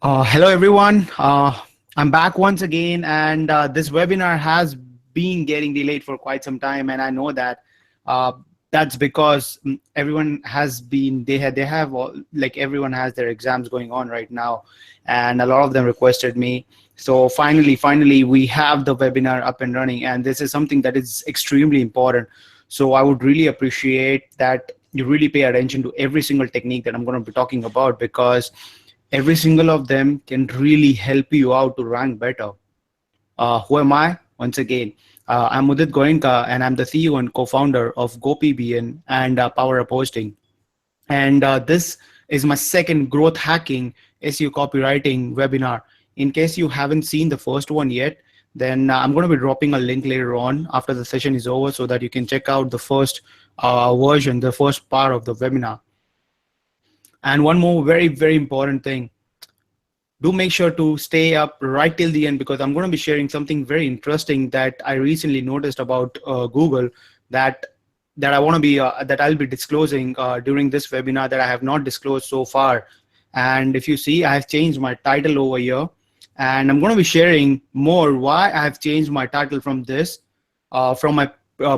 Hello, everyone. I'm back once again, and this webinar has been getting delayed for quite some time, and I know that uh, that's because everyone has been they have like everyone has their exams going on right now, and a lot of them requested me. So finally, we have the webinar up and running, and this is something that is extremely important. So I would really appreciate that you really pay attention to every single technique that I'm going to be talking about because every single of them can really help you out to rank better. Who am I? Once again, I'm Udit Goenka, and I'm the CEO and co-founder of GoPBN and Power Up Hosting. And this is my second growth hacking SEO copywriting webinar. In case you haven't seen the first one yet, then I'm going to be dropping a link later on after the session is over so that you can check out the first version, the first part of the webinar. And one more very important thing, do make sure to stay up right till the end because I'm going to be sharing something very interesting that I recently noticed about Google that I want to be that I'll be disclosing during this webinar that I have not disclosed so far. And if you see, I have changed my title over here, and I'm going to be sharing more why I have changed my title from this from my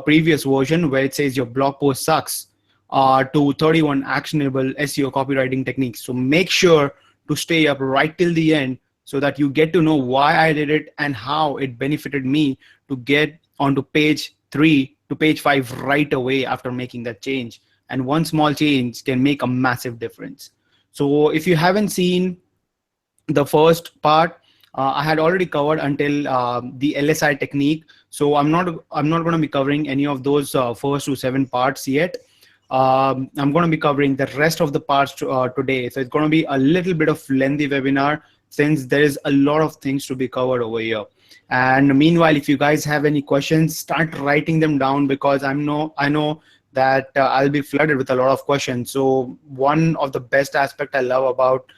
previous version where it says your blog post sucks to 31 actionable SEO copywriting techniques. So make sure to stay up right till the end so that you get to know why I did it and how it benefited me to get onto page 3 to page 5 right away after making that change. And one small change can make a massive difference. So if you haven't seen the first part, I had already covered until the LSI technique. So I'm not going to be covering any of those first to 7 parts yet. I'm going to be covering the rest of the parts today. So it's going to be a little bit of lengthy webinar since there is a lot of things to be covered over here. And meanwhile, if you guys have any questions, start writing them down because I know that I'll be flooded with a lot of questions. So one of the best aspect I love about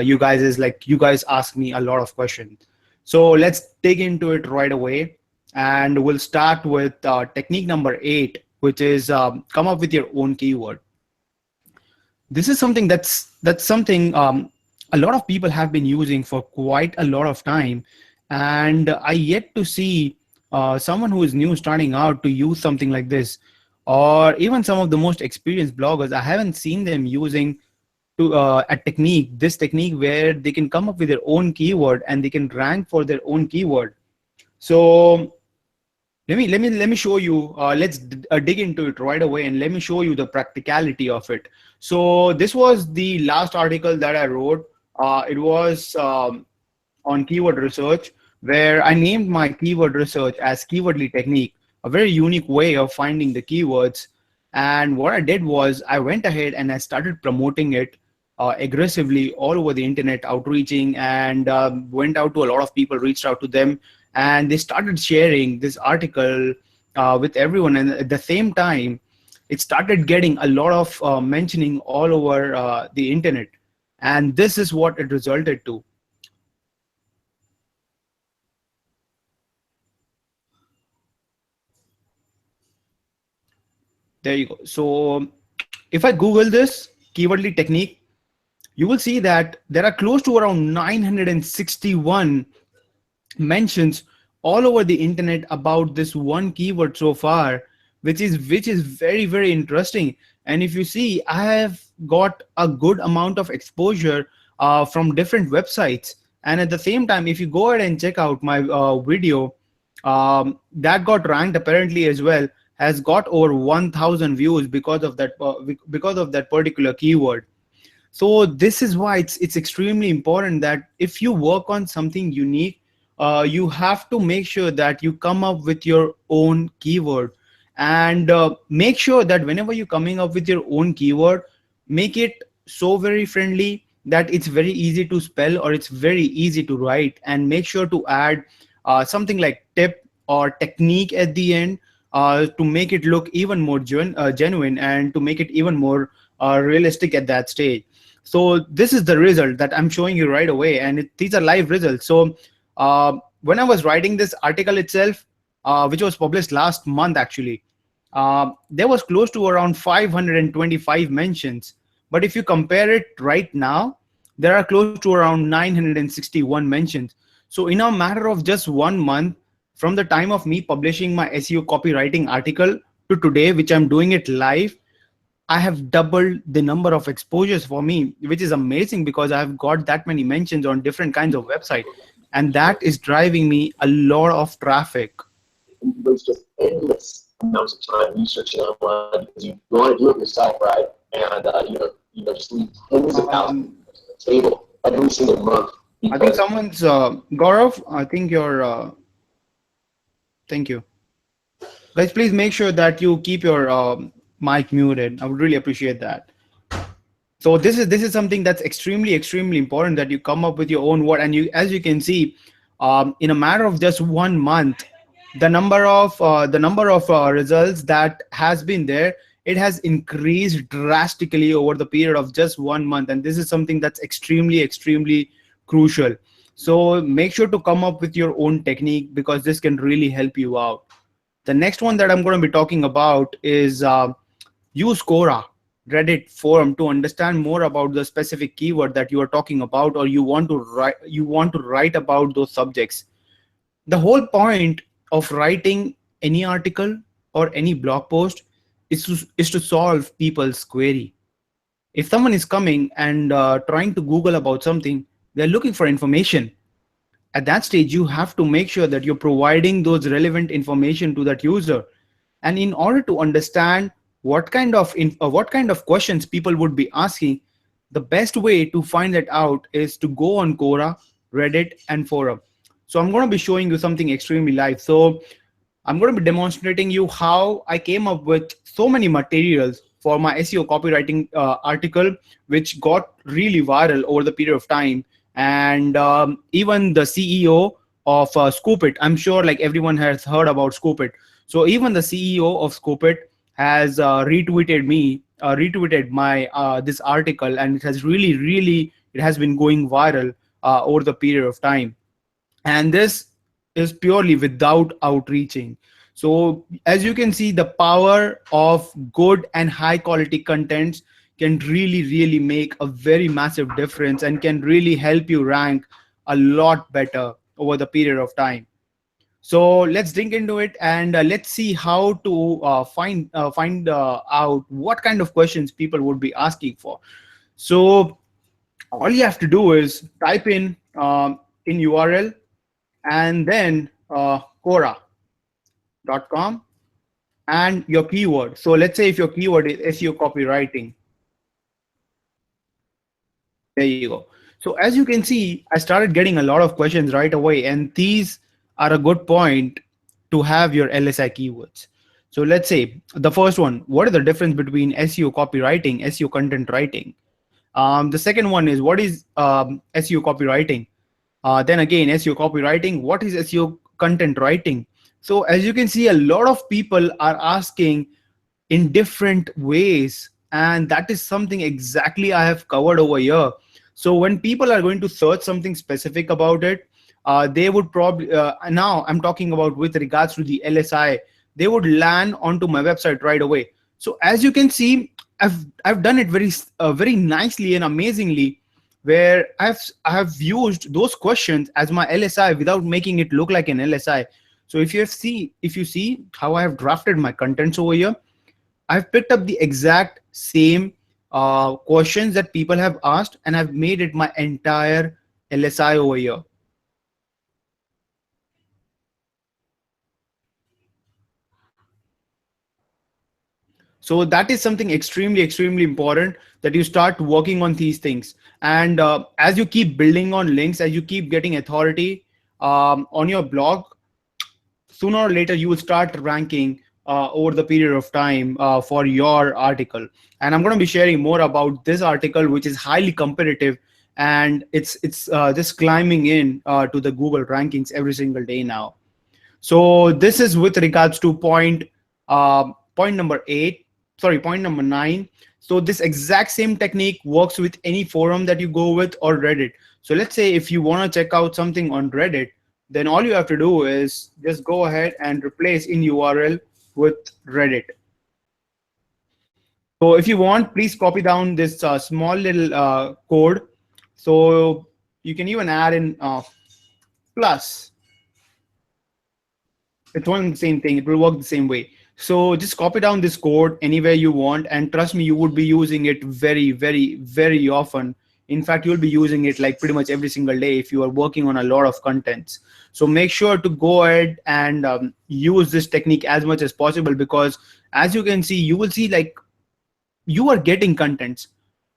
you guys is like you guys ask me a lot of questions. So let's dig into it right away. And we'll start with technique number 8, which is come up with your own keyword. This is something that's something a lot of people have been using for quite a lot of time, and I yet to see someone who is new starting out to use something like this, or even some of the most experienced bloggers. I haven't seen them using this technique where they can come up with their own keyword and they can rank for their own keyword. So let me show you. Let's dig into it right away, and let me show you the practicality of it. So this was the last article that I wrote. It was on keyword research, where I named my keyword research as Keywordly Technique, a very unique way of finding the keywords. And what I did was I went ahead and I started promoting it aggressively all over the internet, outreaching, and went out to a lot of people, reached out to them, and they started sharing this article with everyone. And at the same time, it started getting a lot of mentioning all over the internet. And this is what it resulted to. There you go. So if I Google this Keywordly Technique, you will see that there are close to around 961 mentions all over the internet about this one keyword so far, which is very interesting. And if you see, I have got a good amount of exposure from different websites. And at the same time, if you go ahead and check out my video that got ranked apparently as well, has got over 1,000 views because of that particular keyword. So this is why it's extremely important that if you work on something unique, you have to make sure that you come up with your own keyword, and make sure that whenever you're coming up with your own keyword, make it so very friendly that it's very easy to spell or it's very easy to write, and make sure to add something like tip or technique at the end to make it look even more genuine and to make it even more realistic at that stage. So this is the result that I'm showing you right away, and these are live results. So when I was writing this article itself, which was published last month actually, there was close to around 525 mentions. But if you compare it right now, there are close to around 961 mentions. So in a matter of just 1 month, from the time of me publishing my SEO copywriting article to today, which I'm doing it live, I have doubled the number of exposures for me, which is amazing because I've got that many mentions on different kinds of website, and that is driving me a lot of traffic. You waste just endless amounts of time researching online because you want to do it yourself, right? And just leave tens of thousands Um, on the table every single month I think because someone's Gaurav. I think you're. Thank you, guys. Please make sure that you keep your mic muted. I would really appreciate that. So this is something that's extremely important, that you come up with your own word, and you, as you can see, in a matter of just 1 month, the number of results that has been there, it has increased drastically over the period of just 1 month, and this is something that's extremely crucial. So make sure to come up with your own technique, because this can really help you out. The next one that I'm going to be talking about is use Quora Reddit forum to understand more about the specific keyword that you are talking about, or you want to write about those subjects. The whole point of writing any article or any blog post is to solve people's query. If someone is coming and trying to Google about something, they're looking for information. At that stage, you have to make sure that you're providing those relevant information to that user. And in order to understand what kind of questions people would be asking, the best way to find that out is to go on Quora, Reddit, and forum. So I'm going to be showing you something extremely live. So I'm going to be demonstrating you how I came up with so many materials for my SEO copywriting article, which got really viral over the period of time. And even the CEO of Scoop It, I'm sure like everyone has heard about Scoop It. So even the CEO of Scoop It has retweeted my this article, and it has really it has been going viral over the period of time. And this is purely without outreaching. So as you can see, the power of good and high quality contents can really make a very massive difference, and can really help you rank a lot better over the period of time. So let's dig into it, and let's see how to find out what kind of questions people would be asking for. So all you have to do is type in URL, and then Quora.com and your keyword. So let's say if your keyword is SEO copywriting, there you go. So as you can see, I started getting a lot of questions right away, and these are a good point to have your LSI keywords. So let's say the first one, what is the difference between SEO copywriting, SEO content writing? The second one is, what is SEO copywriting? Then again, SEO copywriting, what is SEO content writing? So as you can see, a lot of people are asking in different ways, and that is something exactly I have covered over here. So when people are going to search something specific about it, they would probably now I'm talking about with regards to the LSI, they would land onto my website right away. So as you can see, I've done it very nicely and amazingly, where I have used those questions as my LSI without making it look like an LSI. So if you see how I have drafted my contents over here, I've picked up the exact same questions that people have asked, and I've made it my entire LSI over here. So that is something extremely important, that you start working on these things. And as you keep building on links, as you keep getting authority on your blog, sooner or later you will start ranking over the period of time for your article. And I'm going to be sharing more about this article, which is highly competitive, and it's just climbing in to the Google rankings every single day now. So this is with regards to point number 8, sorry, point number 9. So this exact same technique works with any forum that you go with, or Reddit. So let's say if you want to check out something on Reddit, then all you have to do is just go ahead and replace in URL with Reddit. So if you want, please copy down this small little code So you can even add in plus. It's one and the same thing. It will work the same way. So just copy down this code anywhere you want, and trust me, you would be using it very, very, very often. In fact, you'll be using it like pretty much every single day if you are working on a lot of contents. So make sure to go ahead and use this technique as much as possible, because as you can see, you will see like you are getting contents.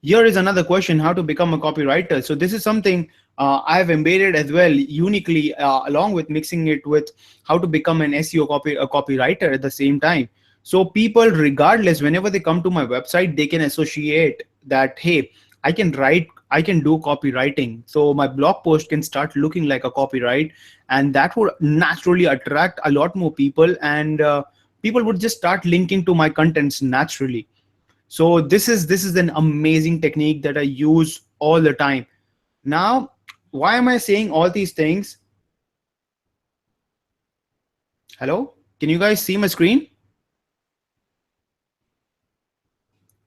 Here is another question: how to become a copywriter. So this is something I've embedded as well uniquely, along with mixing it with how to become an SEO copywriter at the same time. So people, regardless, whenever they come to my website, they can associate that, hey, I can write, I can do copywriting. So my blog post can start looking like a copyright, and that would naturally attract a lot more people, and people would just start linking to my contents naturally. So this is an amazing technique that I use all the time. Now, why am I saying all these things? Hello, can you guys see my screen?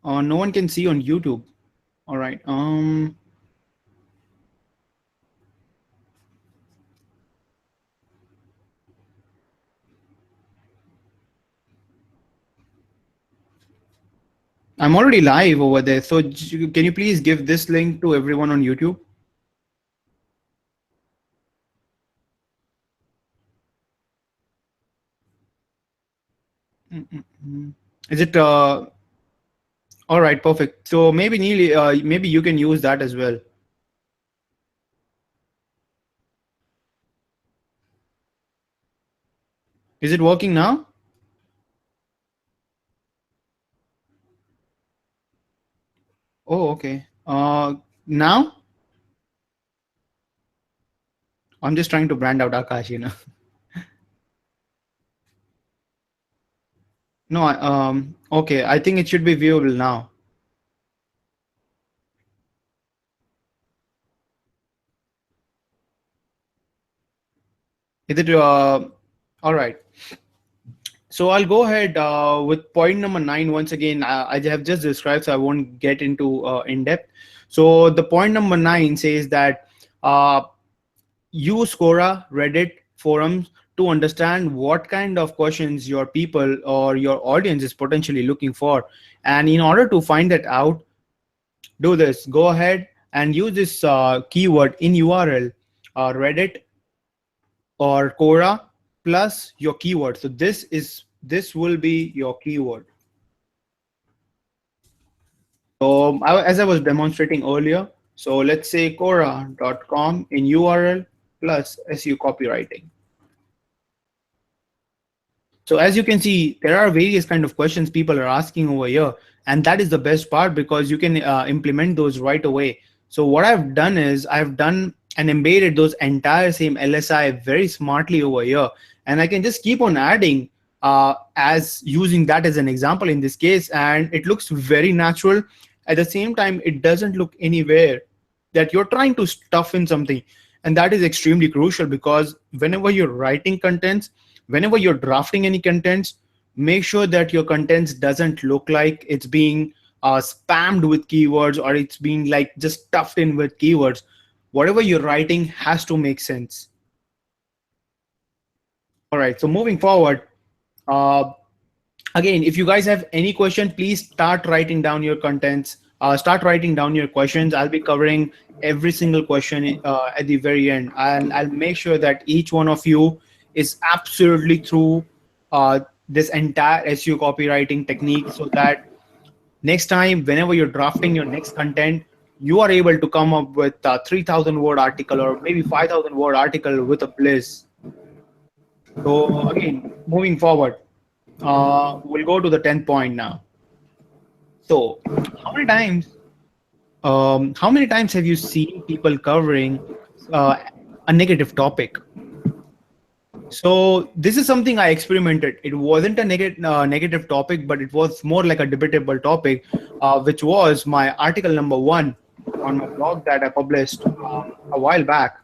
No one can see on YouTube. All right. I'm already live over there. So can you please give this link to everyone on YouTube? Is it all right? Perfect. So maybe Neil, maybe you can use that as well. Is it working now? Oh, okay. Now I'm just trying to brand out Akash, you know. No, okay. I think it should be viewable now. Is it all right? So I'll go ahead with point number 9 once again. I have just described, so I won't get into in depth. So the point number 9 says that uh, use Quora, Reddit, forums to understand what kind of questions your people or your audience is potentially looking for. And in order to find that out, do this. Go ahead and use this keyword in URL, Reddit or Quora plus your keyword. So this will be your keyword. So as I was demonstrating earlier, so let's say Quora.com in URL plus SEO copywriting. So as you can see, there are various kind of questions people are asking over here, and that is the best part because you can implement those right away. So what I've done is I've done and embedded those entire same LSI very smartly over here, and I can just keep on adding as using that as an example in this case, and it looks very natural. At the same time, it doesn't look anywhere that you're trying to stuff in something, and that is extremely crucial because whenever you're writing contents, whenever you're drafting any contents, make sure that your contents doesn't look like it's being spammed with keywords or it's being like just stuffed in with keywords. Whatever you're writing has to make sense. All right, so moving forward, uh, again, if you guys have any question, please start writing down your contents, start writing down your questions. I'll be covering every single question at the very end, and I'll make sure that each one of you is absolutely through this entire SEO copywriting technique so that next time, whenever you're drafting your next content, you are able to come up with a 3,000 word article or maybe 5,000 word article with a bliss. So again, moving forward, we'll go to the 10th point now. So how many times have you seen people covering a negative topic? So this is something I experimented. It wasn't a negative topic, but it was more like a debatable topic, which was my article number 1 on my blog that I published a while back.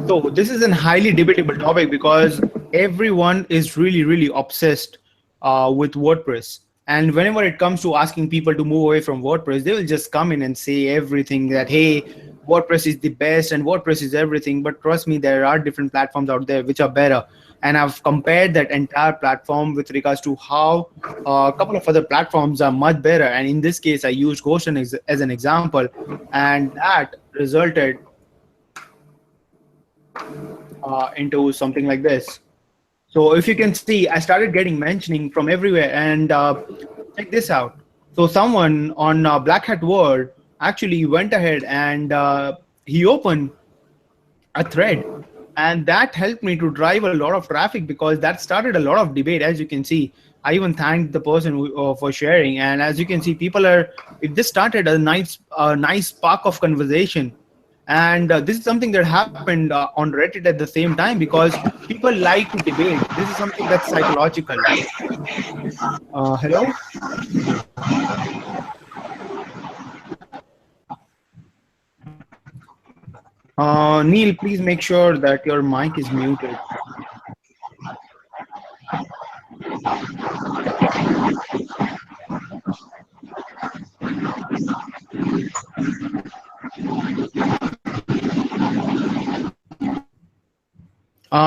So this is a highly debatable topic because everyone is really, really obsessed with WordPress. And whenever it comes to asking people to move away from WordPress, they will just come in and say everything that, hey, WordPress is the best and WordPress is everything. But trust me, there are different platforms out there which are better. And I've compared that entire platform with regards to how a couple of other platforms are much better. And in this case, I used Ghost as an example, and that resulted into something like this. So if you can see, I started getting mentioning from everywhere, and check this out. So someone on Black Hat World actually went ahead and he opened a thread, and that helped me to drive a lot of traffic because that started a lot of debate. As you can see, I even thanked the person for sharing, and as you can see, people are, it just started a nice spark of conversation. And this is something that happened on Reddit at the same time because people like to debate. This is something that's psychological. Hello. Neil, please make sure that your mic is muted.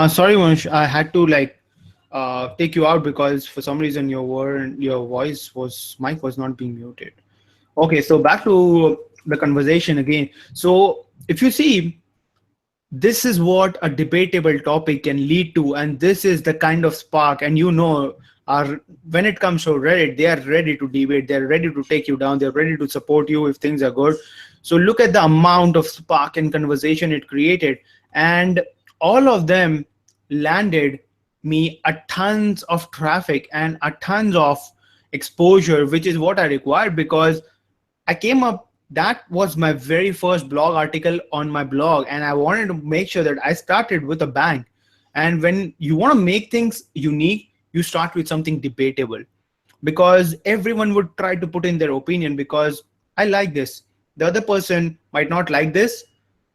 Sorry, Vansh, I had to like take you out because for some reason your voice was mic was not being muted. Okay, so back to the conversation again. So if you see, this is what a debatable topic can lead to, and this is the kind of spark. And are when it comes to Reddit, they are ready to debate, they're ready to take you down, they're ready to support you if things are good. So look at the amount of spark and conversation it created, and all of them landed me a tons of traffic and a tons of exposure, which is what I required because I came up, that was my very first blog article on my blog, and I wanted to make sure that I started with a bang. And when you want to make things unique, you start with something debatable because everyone would try to put in their opinion because I like this. The other person might not like this.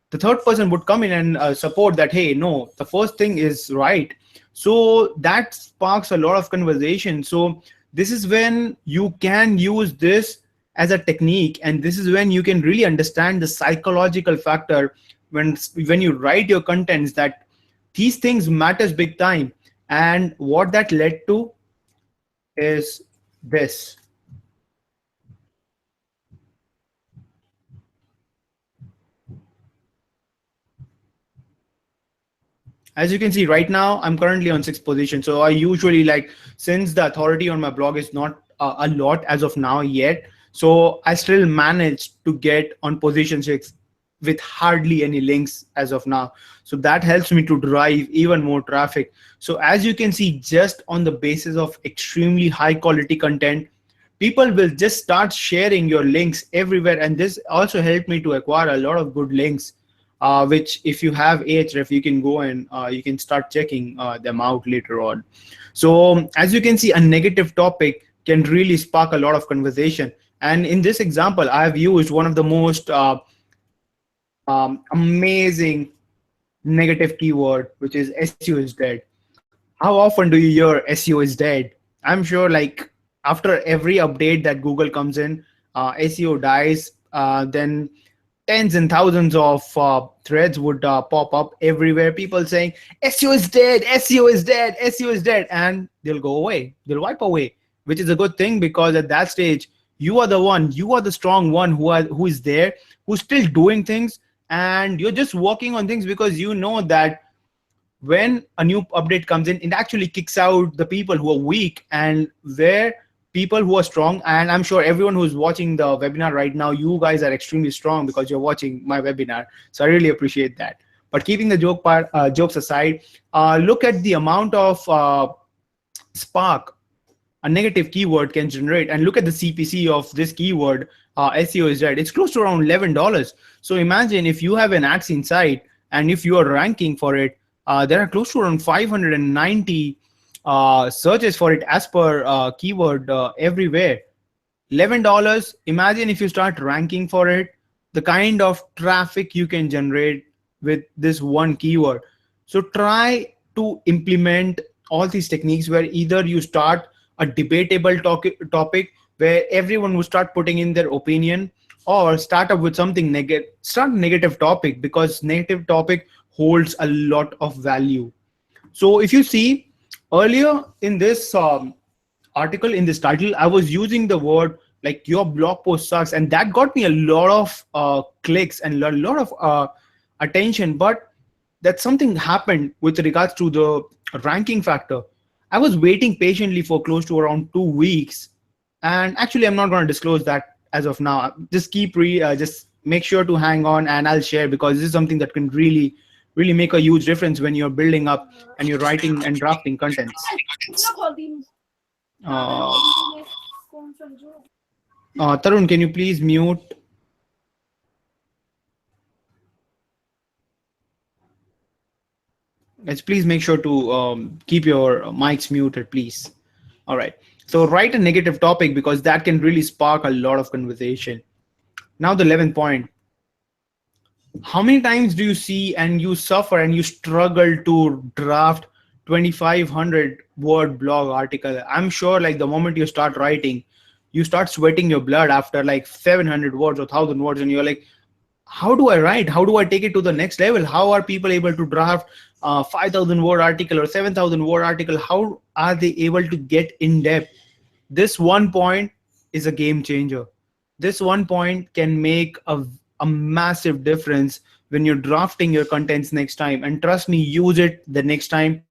The third person would come in and support that, hey, no, the first thing is right. So that sparks a lot of conversation. So this is when you can use this as a technique, and this is when you can really understand the psychological factor when you write your contents, that these things matters big time. And what that led to is this. As you can see right now, I'm currently on 6th position. So I usually like, since the authority on my blog is not a lot as of now yet, so I still managed to get on position 6 with hardly any links as of now. So that helps me to drive even more traffic. So as you can see, just on the basis of extremely high quality content, people will just start sharing your links everywhere. And this also helped me to acquire a lot of good links, which if you have Ahref, you can go and you can start checking them out later on. So as you can see, a negative topic can really spark a lot of conversation. And in this example, I have used one of the most amazing negative keyword, which is SEO is dead. How often do you hear SEO is dead? I'm sure like after every update that Google comes in, SEO dies, then tens and thousands of threads would pop up everywhere. People saying SEO is dead, SEO is dead, SEO is dead, and they'll go away. They'll wipe away, which is a good thing because at that stage, you are the one, you are the strong one who is there, who's still doing things, and you're just working on things because you know that when a new update comes in, it actually kicks out the people who are weak, and where people who are strong, and I'm sure everyone who's watching the webinar right now, you guys are extremely strong because you're watching my webinar. So I really appreciate that. But keeping the jokes aside, look at the amount of spark a negative keyword can generate, and look at the CPC of this keyword. SEO is dead. It's close to around $11. So imagine if you have an AdSense site and if you are ranking for it, there are close to around 590 searches for it as per keyword everywhere. $11. Imagine if you start ranking for it, the kind of traffic you can generate with this one keyword. So try to implement all these techniques where either you start a debatable topic where everyone would start putting in their opinion, or start up with something negative, start negative topic, because negative topic holds a lot of value. So if you see earlier in this article, in this title, I was using the word like your blog post sucks, and that got me a lot of clicks and a lot of attention. But that something happened with regards to the ranking factor. I was waiting patiently for close to around 2 weeks, and actually, I'm not going to disclose that as of now. Just just make sure to hang on, and I'll share, because this is something that can really make a huge difference when you're building up and you're writing and drafting contents. Uh, Tarun, can you please mute? Let's please make sure to keep your mics muted, please. All right. So write a negative topic, because that can really spark a lot of conversation. Now the 11th point. How many times do you see and you suffer and you struggle to draft 2500 word blog article? I'm sure like the moment you start writing, you start sweating your blood after like 700 words or 1000 words, and you're like, how do I write? How do I take it to the next level? How are people able to draft 5,000 word article or 7,000 word article? How are they able to get in depth? This one point is a game changer. This one point can make a massive difference when you're drafting your contents next time. And trust me, use it the next time.